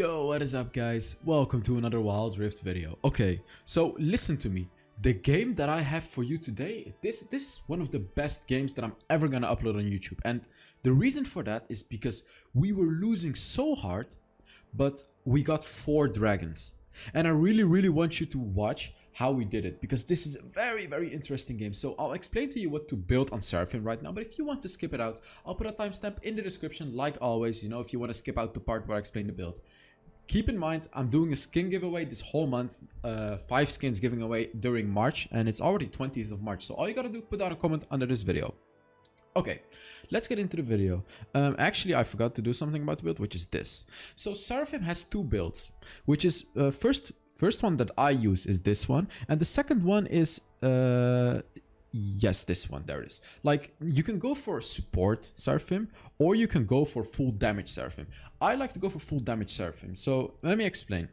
Yo, what is up guys? Welcome to another Wild Rift video. Okay, so listen to me. The game that I have for you today, this is one of the best games that I'm ever gonna upload on YouTube. And the reason for that is because we were losing so hard, but we got 4 dragons. And I really want you to watch how we did it, because this is a very interesting game. So I'll explain to you what to build on Seraphine right now, but if you want to skip it out, I'll put a timestamp in the description like always, you know, if you want to skip out the part where I explain the build. Keep in mind, I'm doing a skin giveaway this whole month, 5 skins giving away during March, and it's already 20th of March, so all you gotta do, put down a comment under this video. Okay, let's get into the video. Actually, I forgot to do something about the build, which is this. So Seraphine has 2 builds, which is first one that I use is this one, and the second one is yes, this one. There it is. Like, you can go for support Seraphine, or you can go for full damage Seraphine. I like to go for full damage Seraphine. So let me explain.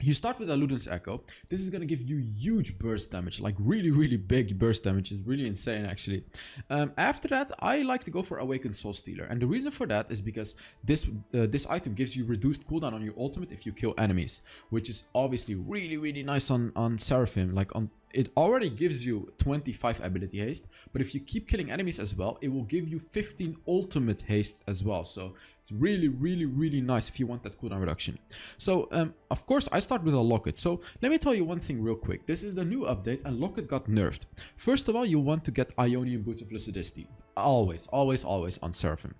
You start with a Luden's Echo. This is gonna give you huge burst damage, like really big burst damage. It's really insane actually. After that, I like to go for Awakened Soul Stealer, and the reason for that is because this item gives you reduced cooldown on your ultimate if you kill enemies, which is obviously really nice on Seraphine. Like it already gives you 25 ability haste, but if you keep killing enemies as well, it will give you 15 ultimate haste as well. So it's really nice if you want that cooldown reduction. So of course I start with a Locket. So let me tell you one thing real quick. This is the new update and Locket got nerfed. First of all, you want to get Ionian Boots of Lucidity. Always on Seraphine.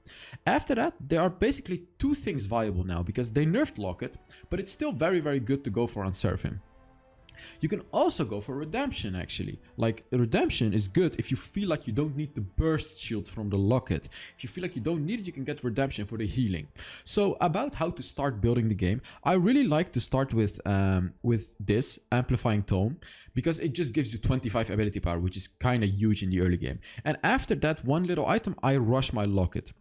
After that, there are basically 2 things viable now, because they nerfed Locket, but it's still very good to go for on Seraphine. You can also go for Redemption actually. Like, Redemption is good if you feel like you don't need the burst shield from the Locket. If you feel like you don't need it, you can get Redemption for the healing. So about how to start building the game, I really like to start with this Amplifying Tome, because it just gives you 25 ability power, which is kind of huge in the early game. And after that one little item, I rush my Locket.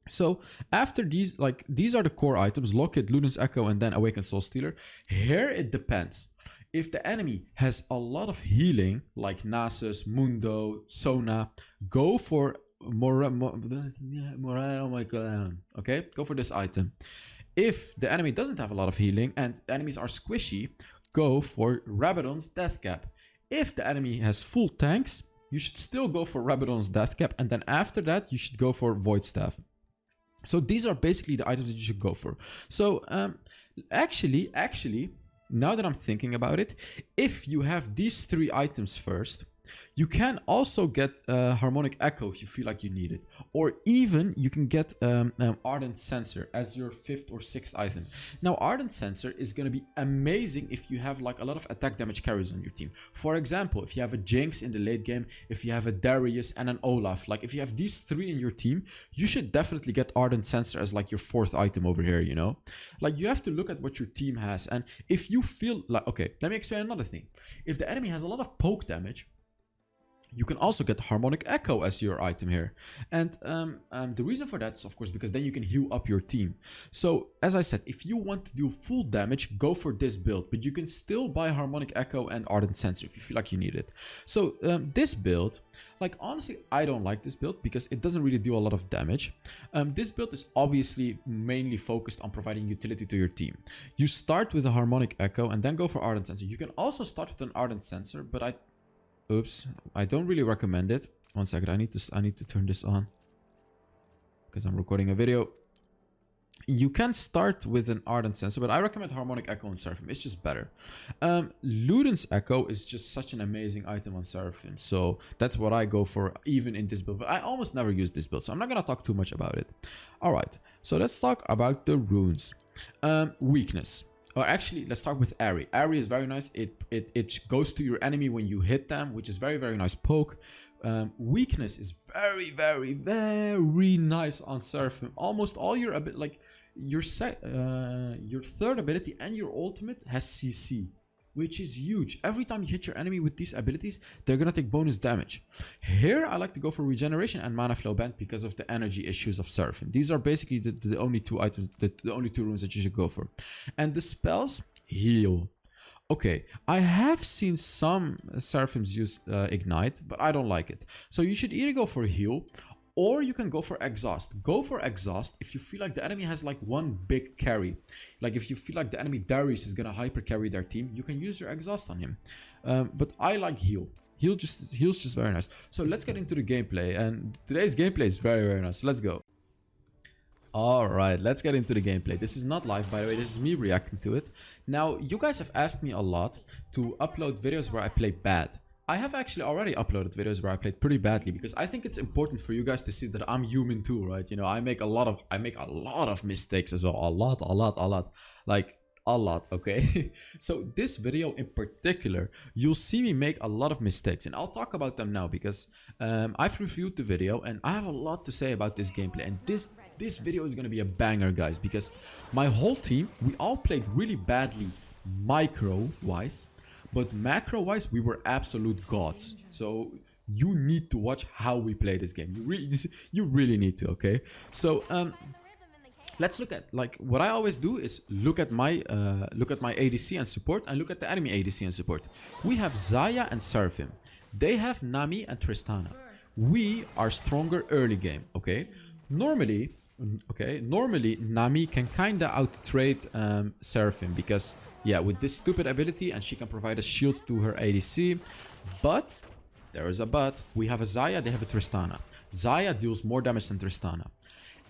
So after these, like, these are the core items: Locket, Luden's Echo, and then Awakened Soul Stealer. Here it depends. If the enemy has a lot of healing, like Nasus, Mundo, Sona, go for okay, go for this item. If the enemy doesn't have a lot of healing and enemies are squishy, go for Rabadon's Death Cap. If the enemy has full tanks, you should still go for Rabadon's Death Cap, and then after that you should go for Void Staff. So these are basically the items that you should go for. So actually, now that I'm thinking about it, if you have these 3 items first, you can also get Harmonic Echo if you feel like you need it. Or even you can get Ardent Sensor as your 5th or 6th item. Now, Ardent Sensor is going to be amazing if you have like a lot of attack damage carries on your team. For example, if you have a Jinx in the late game, if you have a Darius and an Olaf, like if you have these 3 in your team, you should definitely get Ardent Sensor as like your 4th item over here, you know? Like, you have to look at what your team has, and if you feel like, okay, let me explain another thing. If the enemy has a lot of poke damage, you can also get Harmonic Echo as your item here. And the reason for that is, of course, because then you can heal up your team. So, as I said, if you want to do full damage, go for this build. But you can still buy Harmonic Echo and Ardent Sensor if you feel like you need it. So, this build, like, honestly, I don't like this build because it doesn't really do a lot of damage. This build is obviously mainly focused on providing utility to your team. You start with a Harmonic Echo and then go for Ardent Sensor. You can also start with an Ardent Sensor, but I don't really recommend it. One second, I need to turn this on because I'm recording a video. You can start with an Ardent Sensor, but I recommend Harmonic Echo on Seraphine. It's just better. Luden's Echo is just such an amazing item on Seraphine, so that's what I go for even in this build. But I almost never use this build, so I'm not gonna talk too much about it. All right, so let's talk about the runes. Weakness. Or actually, let's start with Airy. Airy is very nice. It goes to your enemy when you hit them, which is very nice poke. Weakness is very nice on Seraphine. Almost all your like your 3rd ability and your ultimate has CC, which is huge. Every time you hit your enemy with these abilities, they're gonna take bonus damage. Here, I like to go for Regeneration and Mana Flow Band because of the energy issues of Seraphine. These are basically the only 2 items, the only 2 runes that you should go for. And the spells, Heal. Okay, I have seen some Seraphims use Ignite, but I don't like it. So you should either go for Heal, Or you can go for exhaust. Go for exhaust if you feel like the enemy has like one big carry. Like if you feel like the enemy Darius is gonna hyper carry their team, you can use your exhaust on him. But I like heal. Heal's just very nice. So let's get into the gameplay, and today's gameplay is very, very nice. Let's go. Alright, let's get into the gameplay. This is not live, by the way, this is me reacting to it. Now, you guys have asked me a lot to upload videos where I play bad. I have actually already uploaded videos where I played pretty badly, because I think it's important for you guys to see that I'm human too, right? You know, I make a lot of mistakes as well. A lot. Like, a lot, okay? So this video in particular, you'll see me make a lot of mistakes, and I'll talk about them now because I've reviewed the video and I have a lot to say about this gameplay. And this video is gonna be a banger, guys, because my whole team, we all played really badly micro-wise, but macro-wise, we were absolute gods. So you need to watch how we play this game. You really need to, okay? So let's look at, like, what I always do is look at my ADC and support, and look at the enemy ADC and support. We have Xayah and Seraphine. They have Nami and Tristana. We are stronger early game, okay? Normally Nami can kinda out-trade Seraphine because, yeah, with this stupid ability, and she can provide a shield to her ADC. But there is a but. We have a Xayah, they have a Tristana. Xayah deals more damage than Tristana.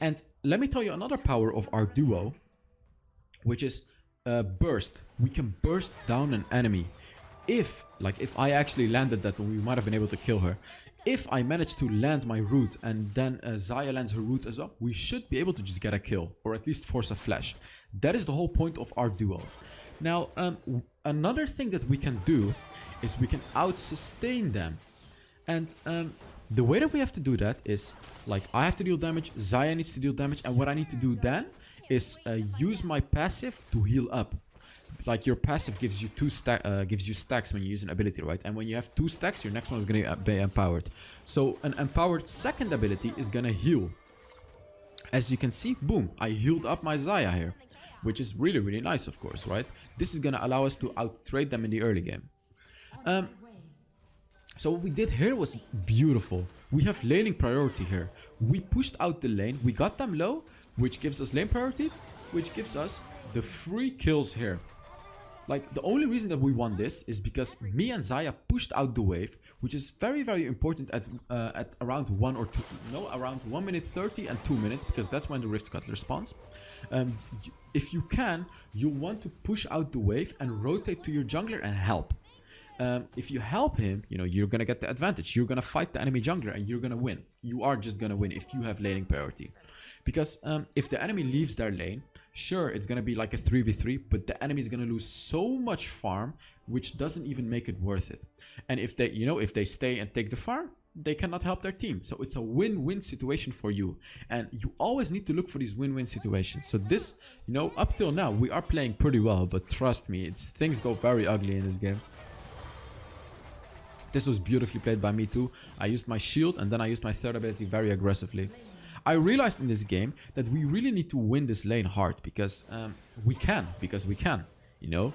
And let me tell you another power of our duo, which is burst. We can burst down an enemy. If I actually landed that, we might have been able to kill her. If I manage to land my root and then Xayah lands her root as well, we should be able to just get a kill, or at least force a flash. That is the whole point of our duo. Now, another thing that we can do is we can out-sustain them. And the way that we have to do that is, like, I have to deal damage, Xayah needs to deal damage, and what I need to do then is use my passive to heal up. Like, your passive gives you stacks when you use an ability, right? And when you have 2 stacks, your next one is gonna be empowered. So an empowered second ability is gonna heal. As you can see, boom, I healed up my Xayah here, which is really, really nice, of course, right? This is gonna allow us to out-trade them in the early game. So what we did here was beautiful. We have laning priority here. We pushed out the lane, we got them low, which gives us lane priority, which gives us the free kills here. Like, the only reason that we won this is because me and Xayah pushed out the wave, which is very, very important at around 1 minute 30 and 2 minutes, because that's when the Rift Scuttler spawns. If you can, you want to push out the wave and rotate to your jungler and help. If you help him, you know, you're gonna get the advantage. You're gonna fight the enemy jungler and you're gonna win. You are just gonna win if you have laning priority. Because if the enemy leaves their lane, sure, it's gonna be like a 3v3, but the enemy is gonna lose so much farm, which doesn't even make it worth it. And if they stay and take the farm, they cannot help their team. So it's a win-win situation for you. And you always need to look for these win-win situations. So this, you know, up till now, we are playing pretty well, but trust me, things go very ugly in this game. This was beautifully played by me too. I used my shield and then I used my third ability very aggressively. I realized in this game that we really need to win this lane hard because we can, you know.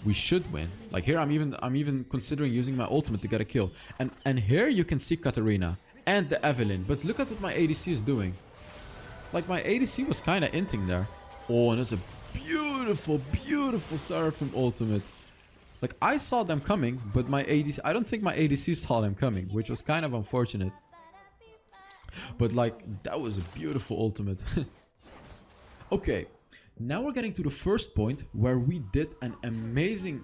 We should win. Like here I'm even considering using my ultimate to get a kill. And here you can see Katarina and the Evelyn, but look at what my ADC is doing. Like, my ADC was kind of inting there. Oh, and it's a beautiful Seraphine ultimate. Like, I saw them coming, but I don't think my ADC saw them coming, which was kind of unfortunate. But, like, that was a beautiful ultimate. Okay, now we're getting to the first point where we did an amazing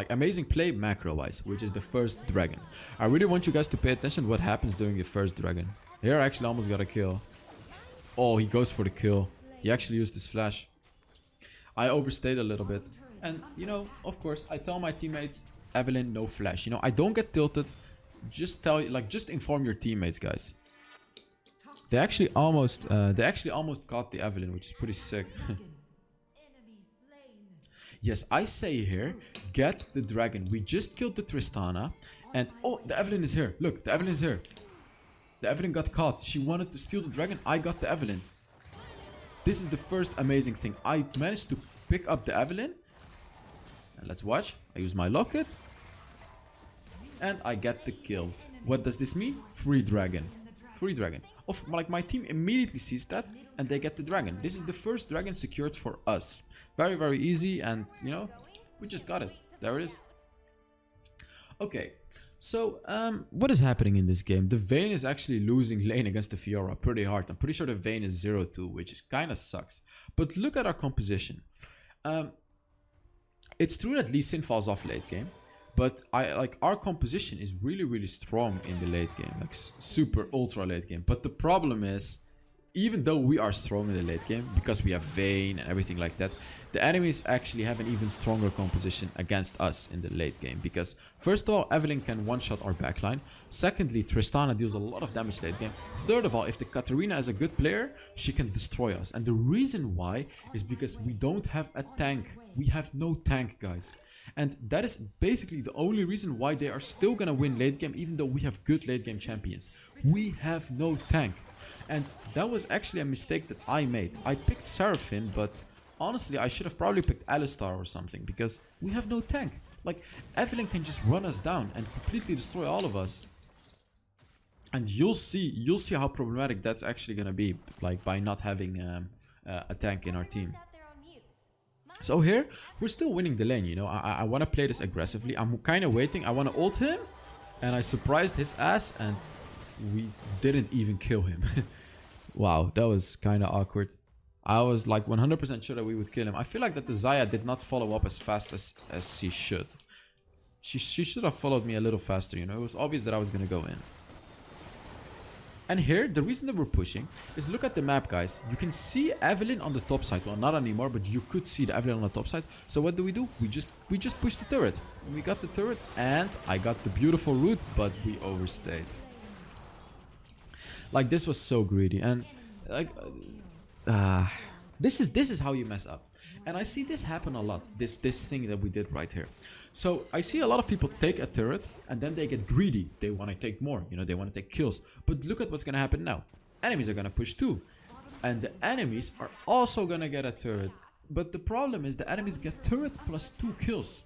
amazing play macro-wise, which is the first dragon. I really want you guys to pay attention to what happens during the first dragon. Here I actually almost got a kill. Oh, he goes for the kill. He actually used his flash. I overstayed a little bit. And, you know, of course, I tell my teammates, Evelyn, no flash. You know, I don't get tilted. Just inform your teammates, guys. They actually almost caught the Evelyn, which is pretty sick. Yes, I say here, get the dragon. We just killed the Tristana. And, oh, the Evelyn is here. Look, the Evelyn is here. The Evelyn got caught. She wanted to steal the dragon. I got the Evelyn. This is the first amazing thing. I managed to pick up the Evelyn. And let's watch. I use my locket. And I get the kill. What does this mean? Free dragon. free dragon. Like my team immediately sees that and they get the dragon. This is the first dragon secured for us. Very, very easy, and you know, we just got it. There it is. Okay, so what is happening in this game? The Vayne is actually losing lane against the Fiora pretty hard. I'm pretty sure the Vayne is 0-2, which is kind of sucks. But look at our composition. It's true that Lee Sin falls off late game, but our composition is really, really strong in the late game, like super ultra late game. But the problem is, even though we are strong in the late game, because we have Vayne and everything like that, the enemies actually have an even stronger composition against us in the late game. Because first of all, Evelynn can one-shot our backline. Secondly, Tristana deals a lot of damage late game. Third of all, if the Katarina is a good player, she can destroy us. And the reason why is because we don't have a tank. We have no tank, guys. And that is basically the only reason why they are still gonna win late game, even though we have good late game champions. We have no tank. And that was actually a mistake that I made. I picked Seraphine, but honestly, I should have probably picked Alistar or something, because we have no tank. Like, Evelynn can just run us down and completely destroy all of us. And you'll see how problematic that's actually gonna be, like, by not having a tank in our team. So here, we're still winning the lane, you know. I want to play this aggressively. I'm kind of waiting. I want to ult him, and I surprised his ass, and we didn't even kill him. Wow, that was kind of awkward. I was like 100% sure that we would kill him. I feel like that the Xayah did not follow up as fast as she should. She should have followed me a little faster, you know. It was obvious that I was going to go in. And here, the reason that we're pushing is, look at the map, guys. You can see Evelynn on the top side. Well, not anymore, but you could see the Evelynn on the top side. So what do? We just push the turret. We got the turret, and I got the beautiful root, but we overstayed. Like, this was so greedy, and like, this is how you mess up. And I see this happen a lot. This thing that we did right here. So I see a lot of people take a turret and then they get greedy. They want to take more. You know, they want to take kills. But look at what's going to happen now. Enemies are going to push too. And the enemies are also going to get a turret. But the problem is the enemies get turret plus 2 kills.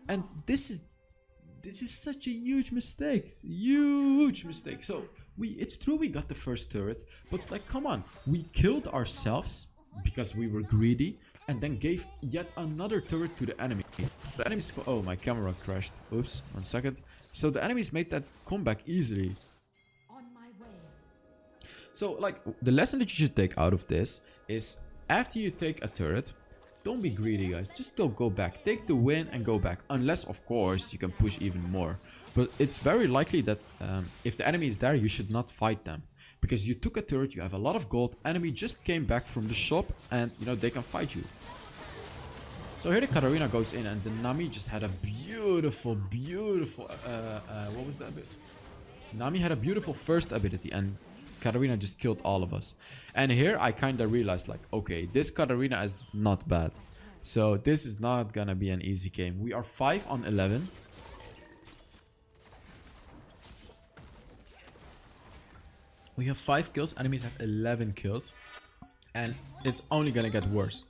And this is such a huge mistake. Huge mistake. So it's true we got the first turret. But like, come on. We killed ourselves because we were greedy, and then gave yet another turret to the enemy. The enemies... Oh, my camera crashed. Oops, 1 second. So the enemies made that comeback easily. So, like, the lesson that you should take out of this is, after you take a turret, don't be greedy, guys. Just don't go back. Take the win and go back. Unless, of course, you can push even more. But it's very likely that if the enemy is there, you should not fight them. Because you took a turret, you have a lot of gold, enemy just came back from the shop, and you know, they can fight you. So here the Katarina goes in, and the Nami just had a beautiful, what was that bit? Nami had a beautiful first ability, and Katarina just killed all of us. And here I kinda realized, like, okay, this Katarina is not bad. So this is not gonna be an easy game. We are 5 on 11. We have 5 kills, enemies have 11 kills, and it's only gonna get worse.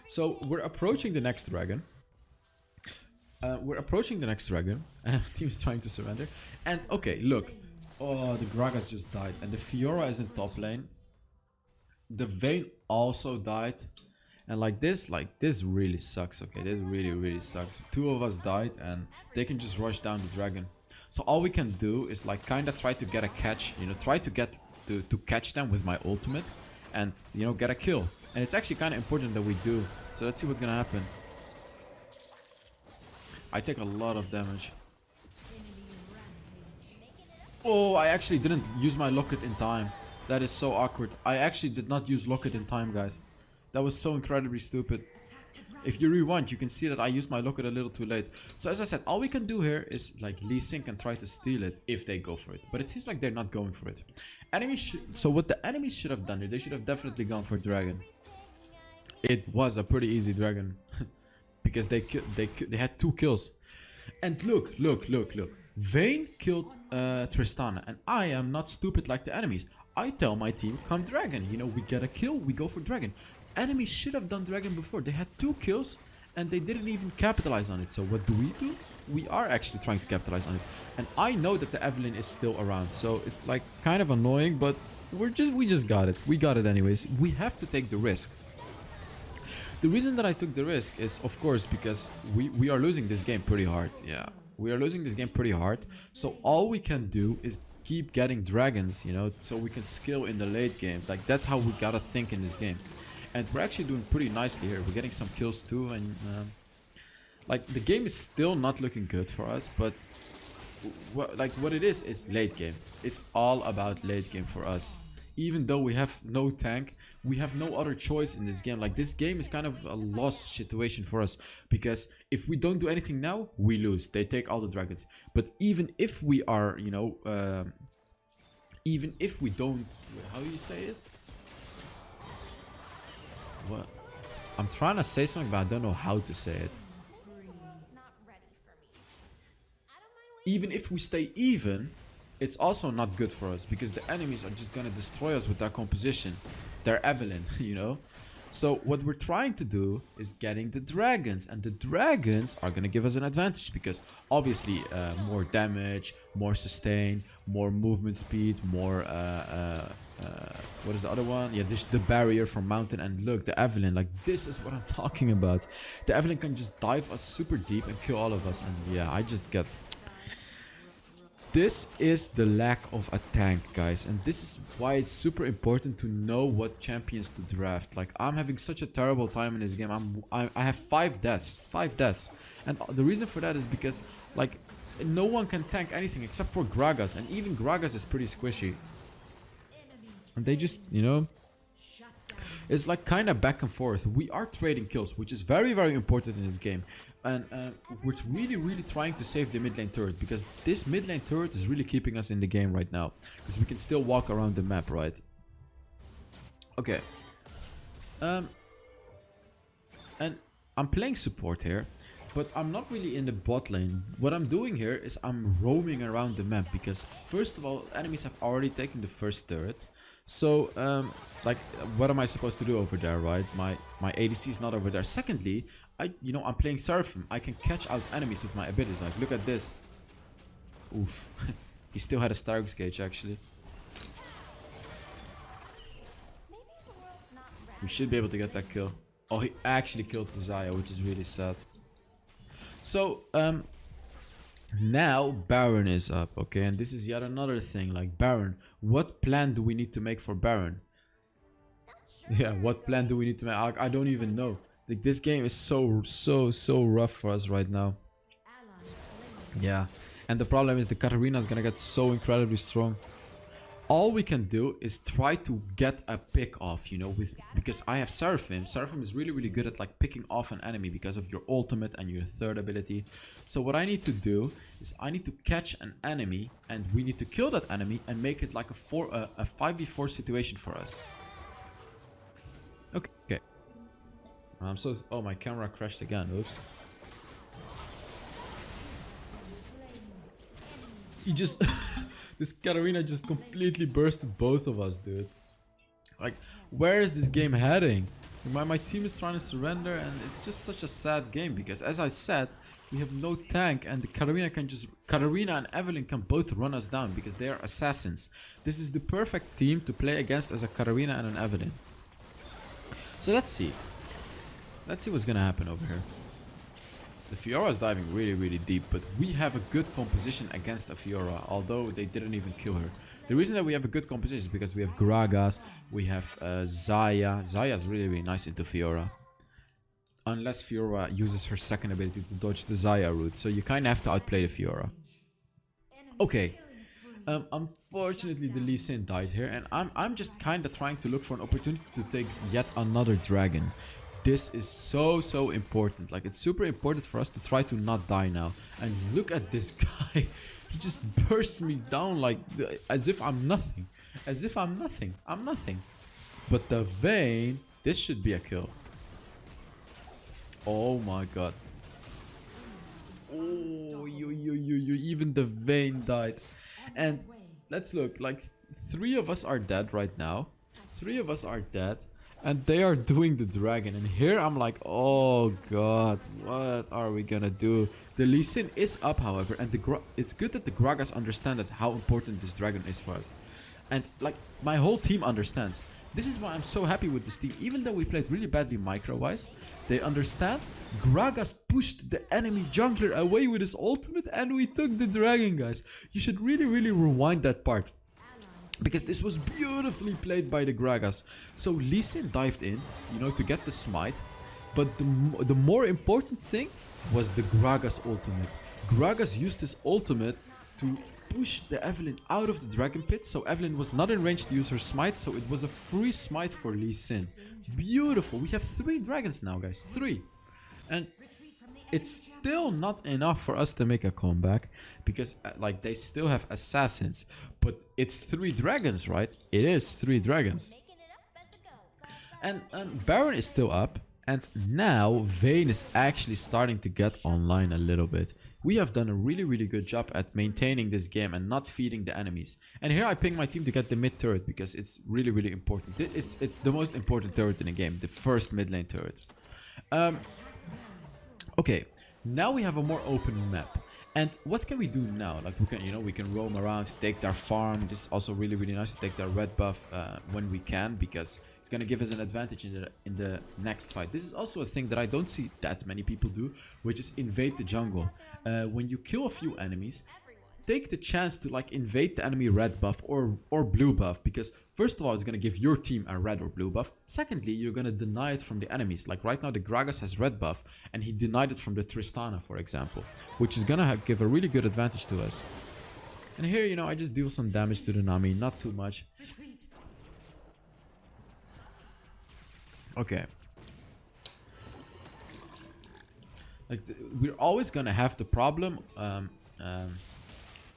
So we're approaching the next dragon. Team's trying to surrender. And okay, look. Oh, the Gragas just died, and the Fiora is in top lane. The Vayne also died. And like this really sucks, okay? This really sucks. 2 of us died, and they can just rush down the dragon. So all we can do is like kinda try to get a catch, you know, try to get to catch them with my ultimate and, you know, get a kill. And it's actually kind of important that we do. So let's see what's gonna happen. I take a lot of damage. Oh, I actually didn't use my locket in time. That is so awkward. I actually did not use locket in time, guys. That was so incredibly stupid. If you rewind, you can see that I used my locket a little too late. So as I said, all we can do here is like Lee Sin can try to steal it if they go for it. But it seems like they're not going for it. So what the enemies should have done here, they should have definitely gone for dragon. It was a pretty easy dragon. Because they had 2 kills. And look. Vayne killed Tristana. And I am not stupid like the enemies. I tell my team, come dragon. You know, we get a kill, we go for dragon. Enemies should have done dragon before. They had 2 kills and they didn't even capitalize on it. So what do? we are actually trying to capitalize on it. And I know that the Evelyn is still around, so it's like kind of annoying, but we just got it. We got it anyways. We have to take the risk. The reason that I took the risk is, of course, because we are losing this game pretty hard. Yeah, we are losing this game pretty hard. So all we can do is keep getting dragons, you know, so we can skill in the late game. Like, that's how we gotta think in this game. And we're actually doing pretty nicely here. We're getting some kills too, and like, the game is still not looking good for us, but what it is late game. It's all about late game for us. Even though we have no tank, we have no other choice in this game. Like, this game is kind of a lost situation for us, because if we don't do anything now, we lose. They take all the dragons. But even if we are, you know, even if we don't, how do you say it? What? I'm trying to say something, but I don't know how to say it. Even if we stay even, it's also not good for us, because the enemies are just gonna destroy us with their composition. They're Evelyn, you know? So what we're trying to do is getting the dragons, and the dragons are gonna give us an advantage, because obviously more damage, more sustain, more movement speed, more what is the other one? Yeah, this the barrier from mountain. And look, the Evelyn, like, this is what I'm talking about. The Evelyn can just dive us super deep and kill all of us. And yeah, I just get... This is the lack of a tank, guys, and this is why it's super important to know what champions to draft. Like, I'm having such a terrible time in this game. I have 5 deaths, and the reason for that is because, like, no one can tank anything except for Gragas, and even Gragas is pretty squishy. And they just, you know, it's like kind of back and forth. We are trading kills, which is very, very important in this game. And we're really trying to save the mid lane turret, because this mid lane turret is really keeping us in the game right now, because we can still walk around the map, right? Okay. And I'm playing support here, but I'm not really in the bot lane. What I'm doing here is I'm roaming around the map, because first of all, enemies have already taken the first turret. So, like, what am I supposed to do over there, right? My ADC is not over there. Secondly, I'm playing Seraphine. I can catch out enemies with my abilities. Like, look at this. Oof. He still had a Stark's Gauge, actually. We should be able to get that kill. Oh, he actually killed the Xayah, which is really sad. So, now Baron is up, okay? And this is yet another thing. Like, Baron, what plan do we need to make for Baron? Yeah, what plan do we need to make? I don't even know. Like, this game is so rough for us right now. Yeah, and the problem is the Katarina is gonna get so incredibly strong. All we can do is try to get a pick off, you know, because I have Seraphine. Seraphine is really good at, like, picking off an enemy because of your ultimate and your third ability. So what I need to do is I need to catch an enemy, and we need to kill that enemy and make it like a 5v4 situation for us. Okay. Oh, my camera crashed again. Oops. He just... This Katarina just completely bursted both of us, dude. Like, where is this game heading? My team is trying to surrender, and it's just such a sad game, because, as I said, we have no tank, and the Katarina and Evelyn can both run us down, because they are assassins. This is the perfect team to play against as a Katarina and an Evelyn. So let's see. Let's see what's gonna happen over here. The Fiora is diving really deep, but we have a good composition against a Fiora, although they didn't even kill her. The reason that we have a good composition is because we have Gragas, we have Xayah. Xayah is really nice into Fiora. Unless Fiora uses her second ability to dodge the Xayah route, so you kind of have to outplay the Fiora. Okay. Unfortunately, the Lee Sin died here, and I'm just kind of trying to look for an opportunity to take yet another dragon. This is so important. Like, it's super important for us to try to not die now. And look at this guy. He just burst me down, like, as if I'm nothing. As if I'm nothing. I'm nothing. But the Vayne, this should be a kill. Oh my god. Oh, even the Vayne died. And let's look, like, 3 of us are dead right now. 3 of us are dead. And they are doing the dragon. And here I'm like, oh god, what are we gonna do? The Lee Sin is up, however, and it's good that the Gragas understand that how important this dragon is for us. And like, my whole team understands. This is why I'm so happy with this team. Even though we played really badly micro-wise, they understand. Gragas pushed the enemy jungler away with his ultimate and we took the dragon, guys. You should really, really rewind that part, because this was beautifully played by the Gragas. So Lee Sin dived in, you know, to get the smite. But the more important thing was the Gragas ultimate. Gragas used his ultimate to push the Evelynn out of the dragon pit, so Evelynn was not in range to use her smite, so it was a free smite for Lee Sin. Beautiful. We have 3 dragons now, guys. 3. And it's still not enough for us to make a comeback, because like, they still have assassins, but it's 3 dragons, right? It is 3 dragons. And Baron is still up, and now Vayne is actually starting to get online a little bit. We have done a really, really good job at maintaining this game and not feeding the enemies. And here I ping my team to get the mid turret, because it's really, really important. It's the most important turret in the game, the first mid lane turret. Okay, now we have a more open map. And what can we do now? Like, we can, you know, we can roam around, take their farm. This is also really, really nice to take their red buff when we can, because it's gonna give us an advantage in the next fight. This is also a thing that I don't see that many people do, which is invade the jungle. When you kill a few enemies, take the chance to like invade the enemy red buff or blue buff, because first of all, it's gonna give your team a red or blue buff. Secondly, you're gonna deny it from the enemies. Like right now, the Gragas has red buff, and he denied it from the Tristana, for example, which is gonna give a really good advantage to us. And here, you know, I just deal some damage to the Nami, not too much. Okay. Like, we're always gonna have the problem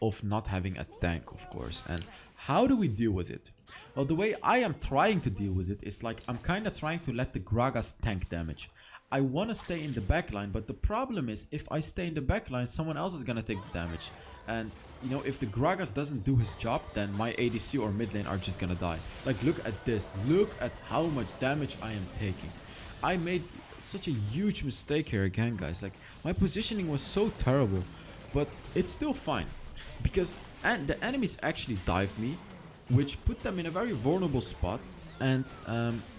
of not having a tank, of course. And how do we deal with it? Well, the way I am trying to deal with it is like, I'm kind of trying to let the Gragas tank damage. I want to stay in the backline, but the problem is, if I stay in the backline, someone else is gonna take the damage. And, you know, if the Gragas doesn't do his job, then my ADC or mid lane are just gonna die. Like, look at this. Look at how much damage I am taking. I made such a huge mistake here again, guys. Like, my positioning was so terrible, but it's still fine, because the enemies actually dived me, which put them in a very vulnerable spot, and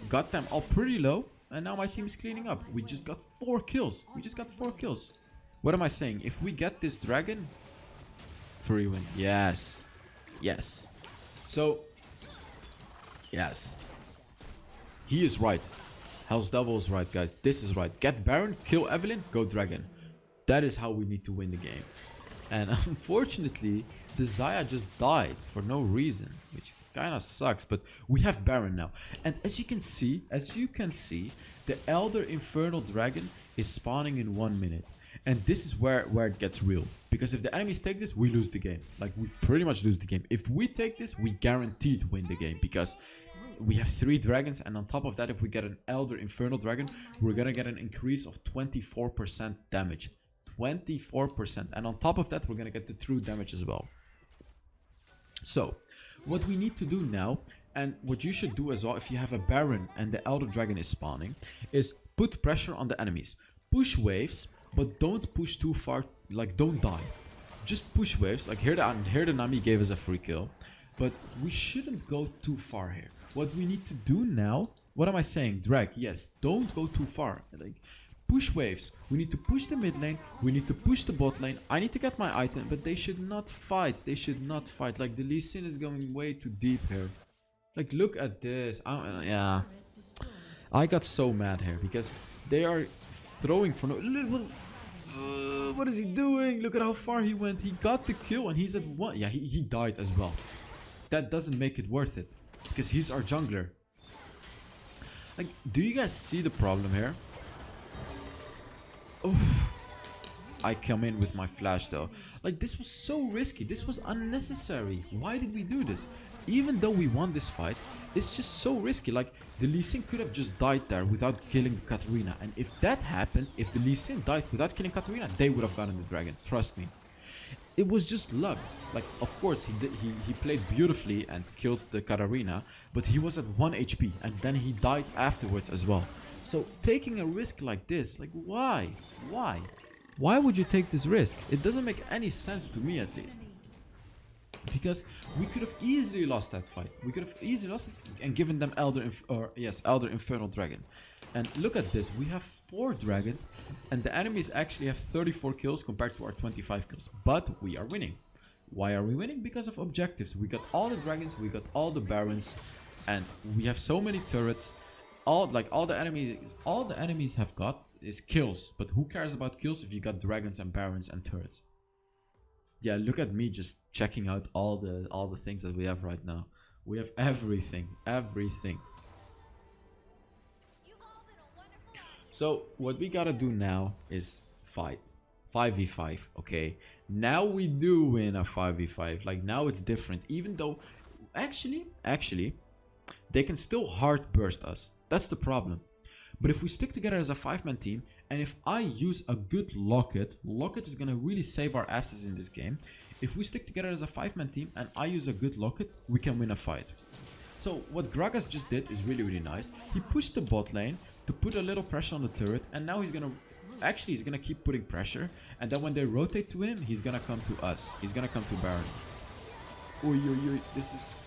got them all pretty low. And now my team is cleaning up. We just got 4 kills. We just got 4 kills. What am I saying? If we get this dragon, free win. Yes. Yes. So, yes. He is right. HellsDevil is right, guys. This is right. Get Baron, kill Evelynn, go dragon. That is how we need to win the game. And unfortunately, the Xayah just died for no reason, which kind of sucks. But we have Baron now. And as you can see, the Elder Infernal Dragon is spawning in 1 minute. And this is where it gets real. Because if the enemies take this, we lose the game. Like, we pretty much lose the game. If we take this, we guaranteed win the game. Because we have 3 dragons. And on top of that, if we get an Elder Infernal Dragon, we're going to get an increase of 24% damage. 24%. And on top of that, we're going to get the true damage as well. So, what we need to do now, and what you should do as well, if you have a Baron and the Elder Dragon is spawning, is put pressure on the enemies. Push waves, but don't push too far, like, don't die. Just push waves. Like, here the Nami gave us a free kill, but we shouldn't go too far here. What we need to do now, what am I saying? Drag, yes, don't go too far. Like, push waves. We need to push the mid lane. We need to push the bot lane. I need to get my item, but they should not fight. They should not fight. Like, the Lee Sin is going way too deep here. Like, look at this. Yeah. I got so mad here because they are throwing for no... what is he doing? Look at how far he went. He got the kill and he's at 1. Yeah, he died as well. That doesn't make it worth it because he's our jungler. Like, do you guys see the problem here? Oof. I come in with my flash though. Like, this was so risky. This was unnecessary. Why did we do this? Even though we won this fight, it's just so risky. Like, the Lee Sin could have just died there without killing the Katarina. And if that happened, if the Lee Sin died without killing Katarina, they would have gotten the dragon. Trust me. It was just luck. Like, of course, he played beautifully and killed the Katarina, but he was at 1 HP and then he died afterwards as well. So taking a risk like this, like why? Why? Why would you take this risk? It doesn't make any sense to me, at least. Because we could have easily lost that fight. We could have easily lost it and given them Elder Infernal Dragon. And look at this, we have 4 dragons and the enemies actually have 34 kills compared to our 25 kills. But we are winning. Why are we winning? Because of objectives. We got all the dragons, we got all the barons, and we have so many turrets. All the enemies have got is kills. But who cares about kills if you got dragons and barons and turrets? Yeah, look at me just checking out all the things that we have right now. We have everything, everything. So what we gotta do now is fight 5v5. Okay, now we do win a 5v5. Like, now it's different, even though actually they can still hard burst us. That's the problem. But if we stick together as a 5-man team, and if I use a good Locket is gonna really save our asses in this game. If we stick together as a 5-man team and I use a good Locket, we can win a fight. So what Gragas just did is really, really nice. He pushed the bot lane to put a little pressure on the turret, and now he's gonna keep putting pressure, and then when they rotate to him, he's gonna come to us. He's gonna come to Baron. Oi, this is...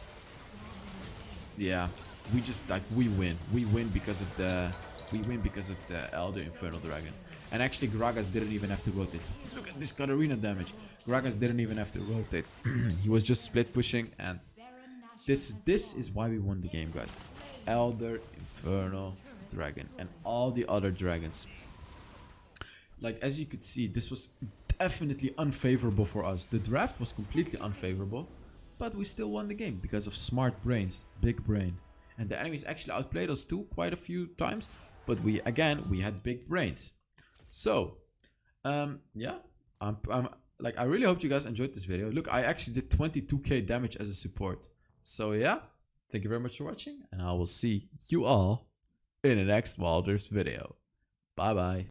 Yeah, we just, like, we win because of the Elder Infernal Dragon. And actually Gragas didn't even have to rotate. Look at this Katarina damage. Gragas didn't even have to rotate. He was just split pushing, and this is why we won the game, guys. Elder Infernal Dragon and all the other dragons. Like, as you could see, this was definitely unfavorable for us. The draft was completely unfavorable, but we still won the game because of smart brains, big brain. And the enemies actually outplayed us too quite a few times, but we had big brains. So yeah, I really hope you guys enjoyed this video. Look, I actually did 22k damage as a support. So yeah, thank you very much for watching, and I will see you all in the next Wilders video. Bye bye.